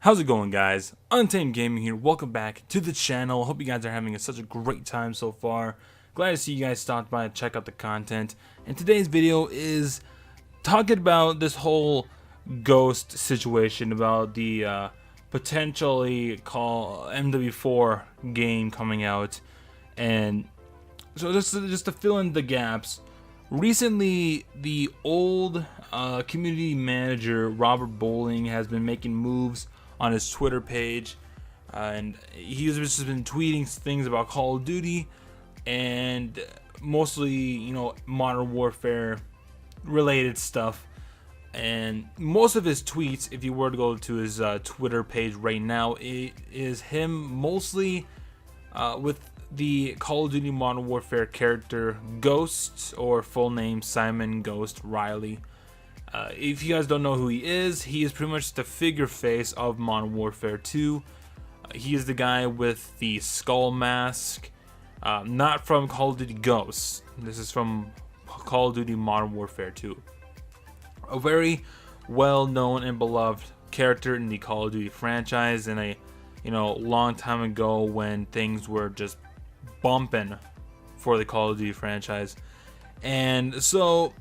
How's it going, guys? Untamed Gaming here. Welcome back to the channel. Hope you guys are having such a great time so far. Glad to see you guys stopped by and check out the content. And today's video is talking about this whole ghost situation, about the potentially call MW4 game coming out. And so just to fill in the gaps, recently the old community manager Robert Bowling has been making moves on his Twitter page, and he's just been tweeting things about Call of Duty and mostly, Modern Warfare related stuff. And most of his tweets, if you were to go to his Twitter page right now, it is him mostly with the Call of Duty Modern Warfare character Ghost, or full name Simon Ghost Riley. If you guys don't know who he is pretty much the figure face of Modern Warfare 2. He is the guy with the skull mask, not from Call of Duty Ghosts. This is from Call of Duty Modern Warfare 2. A very well-known and beloved character in the Call of Duty franchise, and a long time ago when things were just bumping for the Call of Duty franchise. And so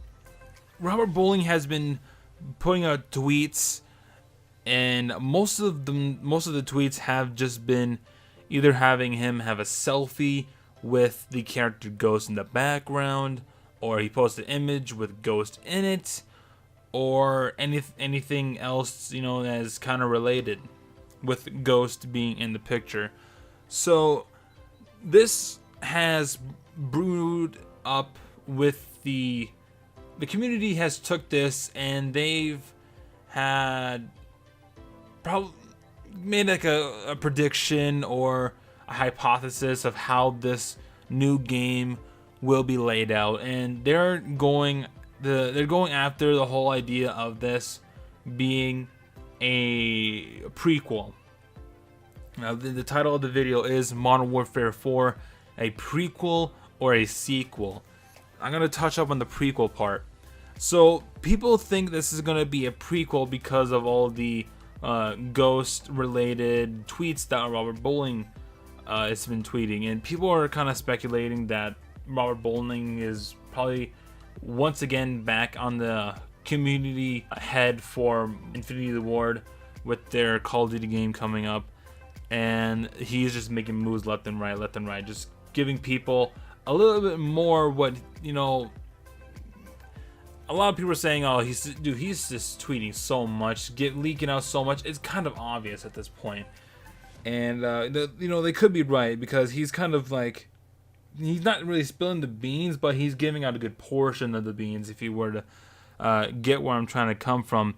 Robert Bowling has been putting out tweets, and most of the tweets have just been either having him have a selfie with the character Ghost in the background, or he posted an image with Ghost in it, or anything else that is kind of related with Ghost being in the picture. So this has brewed up with the community has took this, and they've had probably made like a prediction or a hypothesis of how this new game will be laid out, and they're going after the whole idea of this being a prequel. Now, the title of the video is Modern Warfare 4, a prequel or a sequel. I'm going to touch up on the prequel part. So people think this is going to be a prequel because of all the ghost related tweets that Robert Bowling has been tweeting, and people are kind of speculating that Robert Bowling is probably once again back on the community head for Infinity Ward with their Call of Duty game coming up, and he's just making moves left and right, just giving people a little bit more what a lot of people are saying, oh, he's just tweeting so much, leaking out so much. It's kind of obvious at this point. And they could be right, because he's kind of like, he's not really spilling the beans, but he's giving out a good portion of the beans, if you were to get where I'm trying to come from.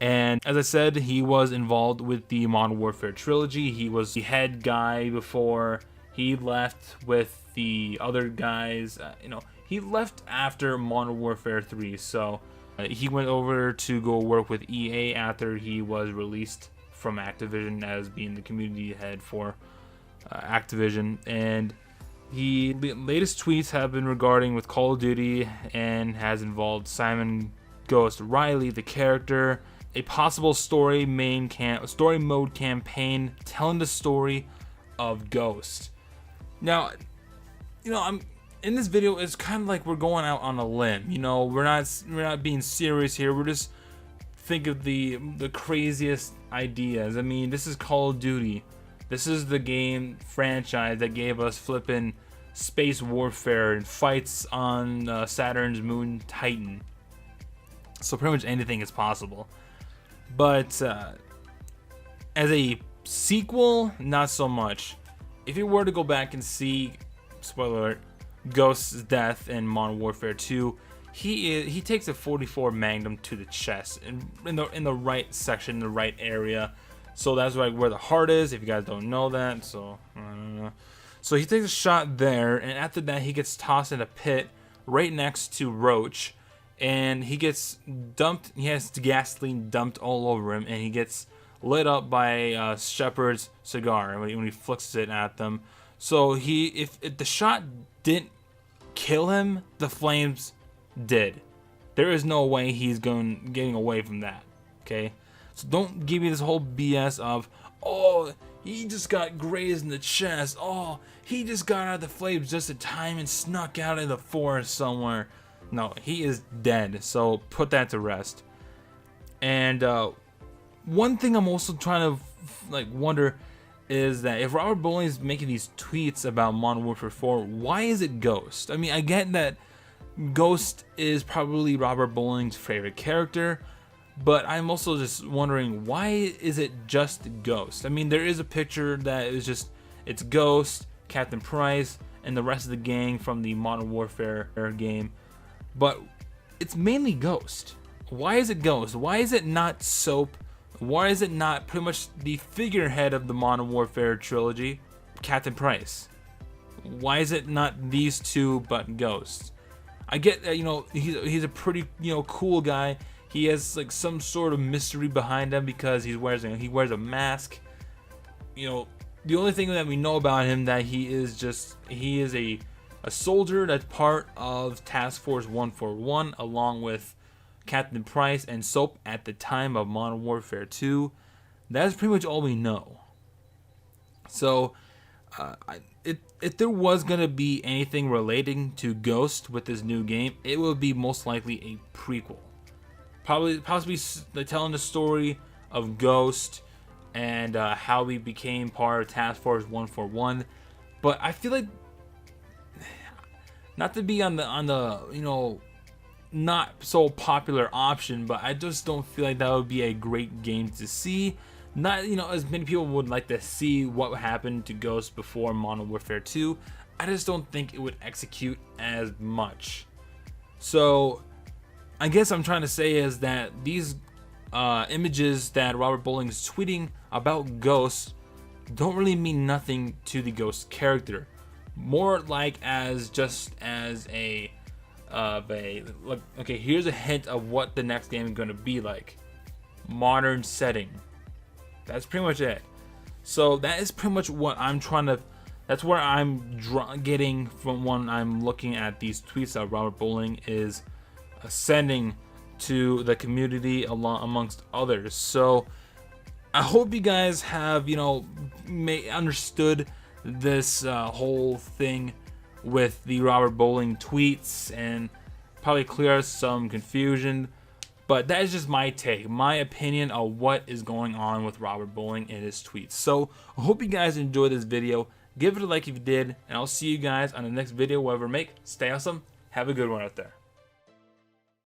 And as I said, he was involved with the Modern Warfare trilogy. He was the head guy before he left with the other guys. He left after Modern Warfare 3, so he went over to go work with EA after he was released from Activision as being the community head for Activision. And the latest tweets have been regarding with Call of Duty, and has involved Simon Ghost Riley, the character, a possible story mode campaign telling the story of Ghost. Now, I'm in this video. It's kind of like we're going out on a limb. We're not being serious here. We're just think of the craziest ideas. I mean, this is Call of Duty. This is the game franchise that gave us flippin' space warfare and fights on Saturn's moon Titan. So pretty much anything is possible. But as a sequel, not so much. If you were to go back and see, spoiler alert, Ghost's death in Modern Warfare 2, he takes a 44 Magnum to the chest, in the right section, the right area. So that's like where the heart is, if you guys don't know that. So so he takes a shot there, and after that he gets tossed in a pit right next to Roach, and he gets dumped. He has gasoline dumped all over him, and he gets lit up by Shepard's cigar when he flicks it at them. So if the shot didn't kill him, the flames did. There is no way he's getting away from that. Okay, So don't give me this whole BS of, oh, he just got grazed in the chest, oh, he just got out of the flames just in time and snuck out in the forest somewhere. No, he is dead, so put that to rest. And one thing I'm also trying to wonder is that if Robert Bowling is making these tweets about Modern Warfare 4, why is it Ghost? I mean, I get that Ghost is probably Robert Bowling's favorite character, but I'm also just wondering, why is it just Ghost? I mean, there is a picture that is just, it's Ghost, Captain Price, and the rest of the gang from the Modern Warfare game, but it's mainly Ghost. Why is it Ghost? Why is it not Soap? Why is it not pretty much the figurehead of the Modern Warfare trilogy, Captain Price? Why is it not these two but Ghost? I get that, you know, he's a pretty, you know, cool guy. He has like some sort of mystery behind him because he wears a mask. You know, the only thing that we know about him that he is a soldier that's part of Task Force 141 along with Captain Price and Soap at the time of Modern Warfare 2. That's pretty much all we know. So, if there was gonna be anything relating to Ghost with this new game, it would be most likely a prequel. Possibly telling the story of Ghost and how he became part of Task Force 141. But I feel like, not to be on the you know, not so popular option, but I just don't feel like that would be a great game to see. Not, you know, as many people would like to see what happened to Ghost before Modern Warfare 2. I just don't think it would execute as much. So I guess I'm trying to say is that these images that Robert Bowling is tweeting about Ghost don't really mean nothing to the Ghost character. More like as just as a look, okay, here's a hint of what the next game is going to be like. Modern setting. That's pretty much it. So that is pretty much what I'm trying to, that's where I'm getting from when I'm looking at these tweets that Robert Bowling is sending to the community amongst others. So I hope you guys have, you know, understood this whole thing with the Robert Bowling tweets and probably clear some confusion. But that is just my take, my opinion of what is going on with Robert Bowling and his tweets. So I hope you guys enjoyed this video. Give it a like if you did, and I'll see you guys on the next video. Whatever make, stay awesome. Have a good one out there.